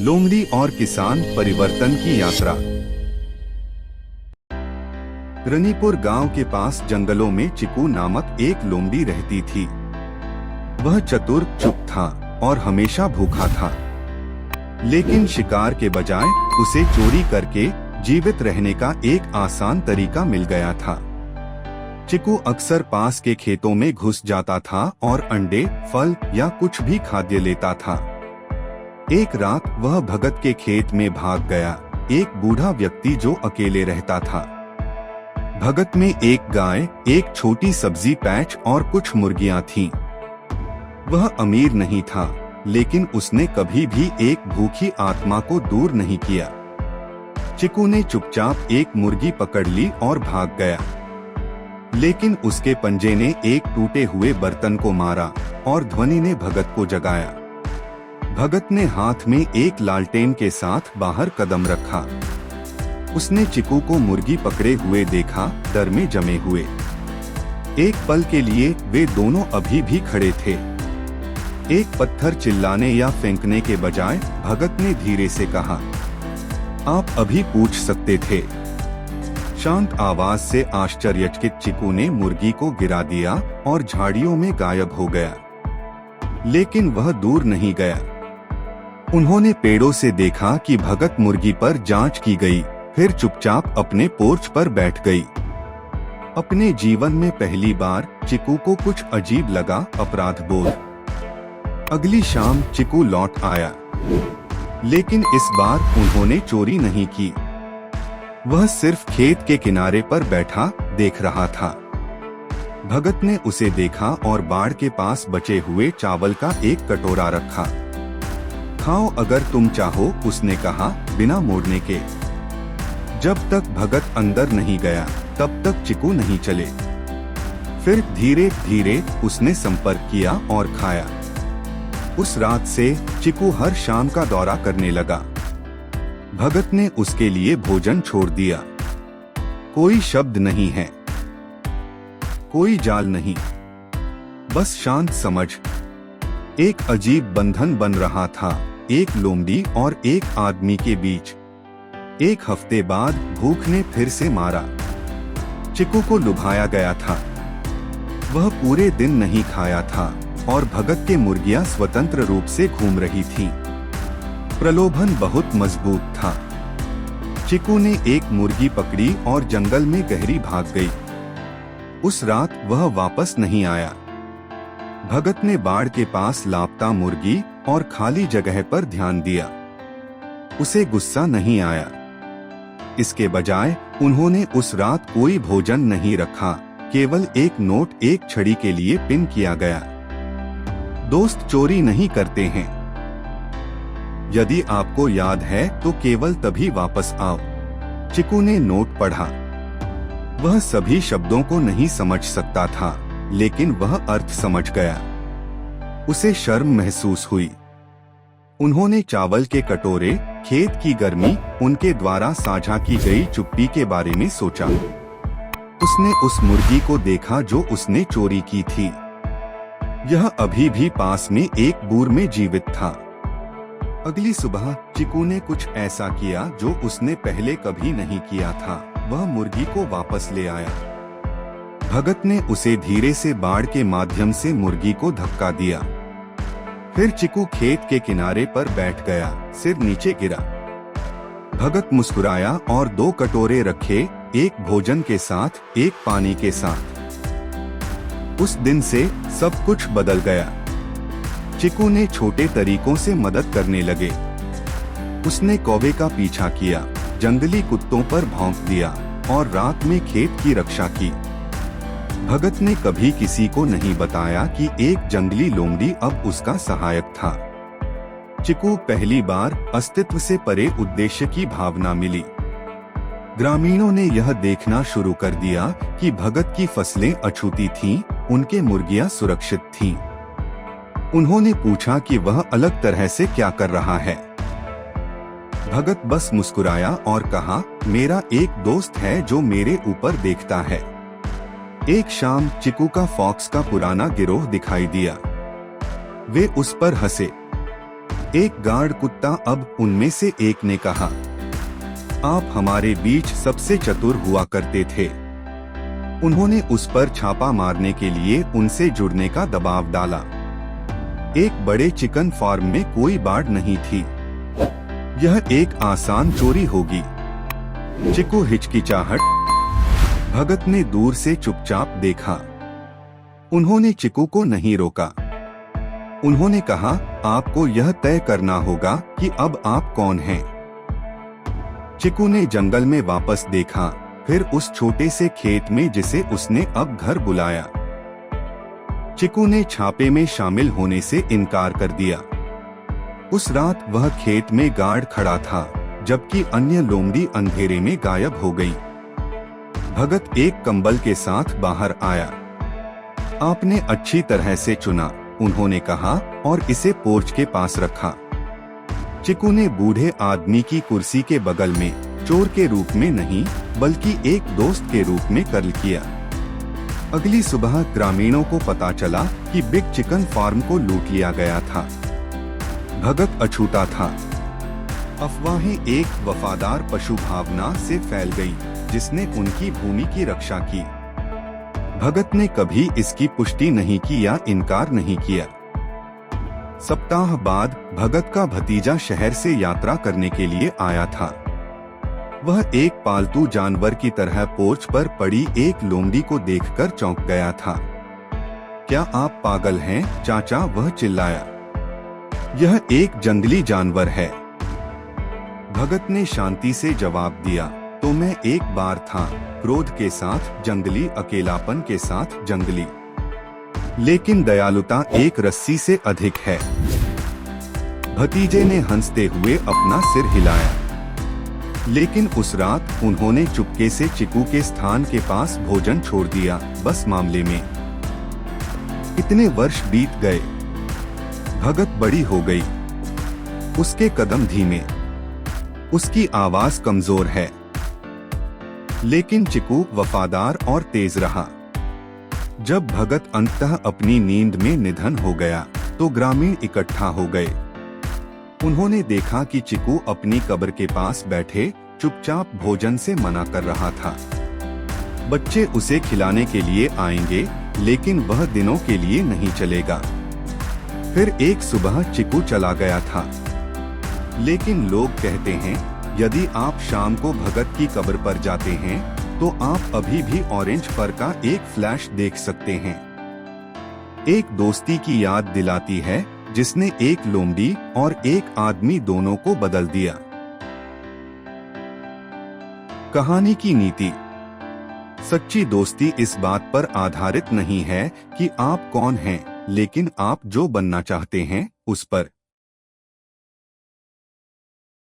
लोमड़ी और किसान परिवर्तन की यात्रा। रनीपुर गांव के पास जंगलों में चिकू नामक एक लोमड़ी रहती थी। वह चतुर, चुप था और हमेशा भूखा था, लेकिन शिकार के बजाय उसे चोरी करके जीवित रहने का एक आसान तरीका मिल गया था। चिकू अक्सर पास के खेतों में घुस जाता था और अंडे, फल या कुछ भी खाद्य लेता था। एक रात वह भगत के खेत में भाग गया, एक बूढ़ा व्यक्ति जो अकेले रहता था। भगत में एक गाय, एक छोटी सब्जी पैच और कुछ मुर्गियां थीं। वह अमीर नहीं था, लेकिन उसने कभी भी एक भूखी आत्मा को दूर नहीं किया। चिकू ने चुपचाप एक मुर्गी पकड़ ली और भाग गया, लेकिन उसके पंजे ने एक टूटे हुए बर्तन को मारा और ध्वनि ने भगत को जगाया। भगत ने हाथ में एक लालटेन के साथ बाहर कदम रखा। उसने चिकू को मुर्गी पकड़े हुए देखा, डर में जमे हुए। एक पल के लिए वे दोनों अभी भी खड़े थे। एक पत्थर चिल्लाने या फेंकने के बजाय भगत ने धीरे से कहा, आप अभी पूछ सकते थे। शांत आवाज से आश्चर्यचकित चिकू ने मुर्गी को गिरा दिया और झाड़ियों में गायब हो गया। लेकिन वह दूर नहीं गया। उन्होंने पेड़ों से देखा कि भगत मुर्गी पर जांच की गई, फिर चुपचाप अपने पोर्च पर बैठ गई। अपने जीवन में पहली बार चिकू को कुछ अजीब लगा, अपराध बोध। अगली शाम चिकू लौट आया, लेकिन इस बार उन्होंने चोरी नहीं की। वह सिर्फ खेत के किनारे पर बैठा देख रहा था। भगत ने उसे देखा और बाड़ के पास बचे हुए चावल का एक कटोरा रखा। खाओ अगर तुम चाहो, उसने कहा बिना मोड़ने के। जब तक भगत अंदर नहीं गया तब तक चिकू नहीं चले। फिर धीरे धीरे उसने संपर्क किया और खाया। उस रात से चिकू हर शाम का दौरा करने लगा। भगत ने उसके लिए भोजन छोड़ दिया। कोई शब्द नहीं है, कोई जाल नहीं, बस शांत समझ। एक अजीब बंधन बन रहा था, एक लोमड़ी और एक आदमी के बीच। एक हफ्ते बाद भूख ने फिर से मारा। चिकू को लुभाया गया था। वह पूरे दिन नहीं खाया था और भगत के मुर्गियां स्वतंत्र रूप से घूम रही थीं। प्रलोभन बहुत मजबूत था। चिकू ने एक मुर्गी पकड़ी और जंगल में गहरी भाग गई। उस रात वह वापस नहीं आया। भगत ने बाड़ के पास लापता मुर्गी और खाली जगह पर ध्यान दिया। उसे गुस्सा नहीं आया। इसके बजाय उन्होंने उस रात कोई भोजन नहीं रखा, केवल एक नोट एक छड़ी के लिए पिन किया गया। दोस्त चोरी नहीं करते हैं। यदि आपको याद है तो केवल तभी वापस आओ। चिकू ने नोट पढ़ा। वह सभी शब्दों को नहीं समझ सकता था, लेकिन वह अर्थ समझ गया। उसे शर्म महसूस हुई। उन्होंने चावल के कटोरे, खेत की गर्मी, उनके द्वारा साझा की गई चुप्पी के बारे में सोचा। उसने उस मुर्गी को देखा जो उसने चोरी की थी। यह अभी भी पास में एक बूर में जीवित था। अगली सुबह चिकू ने कुछ ऐसा किया जो उसने पहले कभी नहीं किया था। वह मुर्गी को वापस ले आया। भगत ने उसे धीरे से बाड़ के माध्यम से मुर्गी को धक्का दिया। फिर चिकू खेत के किनारे पर बैठ गया, सिर नीचे गिरा। भगत मुस्कुराया और दो कटोरे रखे, एक भोजन के साथ, एक पानी के साथ। उस दिन से सब कुछ बदल गया। चिकू ने छोटे तरीकों से मदद करने लगे। उसने कौवे का पीछा किया, जंगली कुत्तों पर भौंक दिया और रात में खेत की रक्षा की। भगत ने कभी किसी को नहीं बताया कि एक जंगली लोमड़ी अब उसका सहायक था। चिकू पहली बार अस्तित्व से परे उद्देश्य की भावना मिली। ग्रामीणों ने यह देखना शुरू कर दिया कि भगत की फसलें अछूती थीं, उनके मुर्गियां सुरक्षित थीं। उन्होंने पूछा कि वह अलग तरह से क्या कर रहा है। भगत बस मुस्कुराया और कहा, मेरा एक दोस्त है जो मेरे ऊपर देखता है। एक शाम चिकू का फॉक्स का पुराना गिरोह दिखाई दिया। वे उस पर हंसे। एक गार्ड कुत्ता अब उनमें से एक ने कहा, आप हमारे बीच सबसे चतुर हुआ करते थे। उन्होंने उस पर छापा मारने के लिए उनसे जुड़ने का दबाव डाला। एक बड़े चिकन फार्म में कोई बाड़ नहीं थी। यह एक आसान चोरी होगी। चिकू हिचकिचाहट। भगत ने दूर से चुपचाप देखा। उन्होंने चिकू को नहीं रोका। उन्होंने कहा, आपको यह तय करना होगा कि अब आप कौन हैं। चिकू ने जंगल में वापस देखा, फिर उस छोटे से खेत में जिसे उसने अब घर बुलाया। चिकू ने छापे में शामिल होने से इनकार कर दिया। उस रात वह खेत में गार्ड खड़ा था, जबकि अन्य लोमड़ी अंधेरे में गायब हो गई। भगत एक कंबल के साथ बाहर आया। आपने अच्छी तरह से चुना, उन्होंने कहा और इसे पोर्च के पास रखा। चिकू ने बूढ़े आदमी की कुर्सी के बगल में चोर के रूप में नहीं, बल्कि एक दोस्त के रूप में कर्ल किया। अगली सुबह ग्रामीणों को पता चला कि बिग चिकन फार्म को लूट लिया गया था। भगत अछूता था। अफवाहें एक वफादार पशु भावना से फैल गई, जिसने उनकी भूमि की रक्षा की। भगत ने कभी इसकी पुष्टि नहीं की या इनकार नहीं किया। सप्ताह बाद भगत का भतीजा शहर से यात्रा करने के लिए आया था। वह एक पालतू जानवर की तरह पोर्च पर पड़ी एक लोमड़ी को देखकर चौंक गया था। क्या आप पागल हैं, चाचा? वह चिल्लाया। यह एक जंगली जानवर है। भगत ने शांति से जवाब दिया, तो मैं एक बार था, क्रोध के साथ जंगली, अकेलापन के साथ जंगली। लेकिन दयालुता एक रस्सी से अधिक है। भतीजे ने हंसते हुए अपना सिर हिलाया। लेकिन उस रात उन्होंने चुपके से चिकू के स्थान के पास भोजन छोड़ दिया, बस मामले में। इतने वर्ष बीत गए। भगत बड़ी हो गई। उसके कदम धीमे, उसकी आवाज कमजोर है। लेकिन चिकू वफादार और तेज रहा। जब भगत अंततः अपनी नींद में निधन हो गया, तो ग्रामीण इकट्ठा हो गए। उन्होंने देखा कि चिकू अपनी कब्र के पास बैठे चुपचाप भोजन से मना कर रहा था। बच्चे उसे खिलाने के लिए आएंगे, लेकिन वह दिनों के लिए नहीं चलेगा। फिर एक सुबह चिकू चला गया था। लेकिन लोग कहते हैं, यदि आप शाम को भगत की कब्र पर जाते हैं, तो आप अभी भी ऑरेंज फर का एक फ्लैश देख सकते हैं। एक दोस्ती की याद दिलाती है, जिसने एक लोमड़ी और एक आदमी दोनों को बदल दिया। कहानी की नीति। सच्ची दोस्ती इस बात पर आधारित नहीं है कि आप कौन हैं, लेकिन आप जो बनना चाहते हैं उस पर।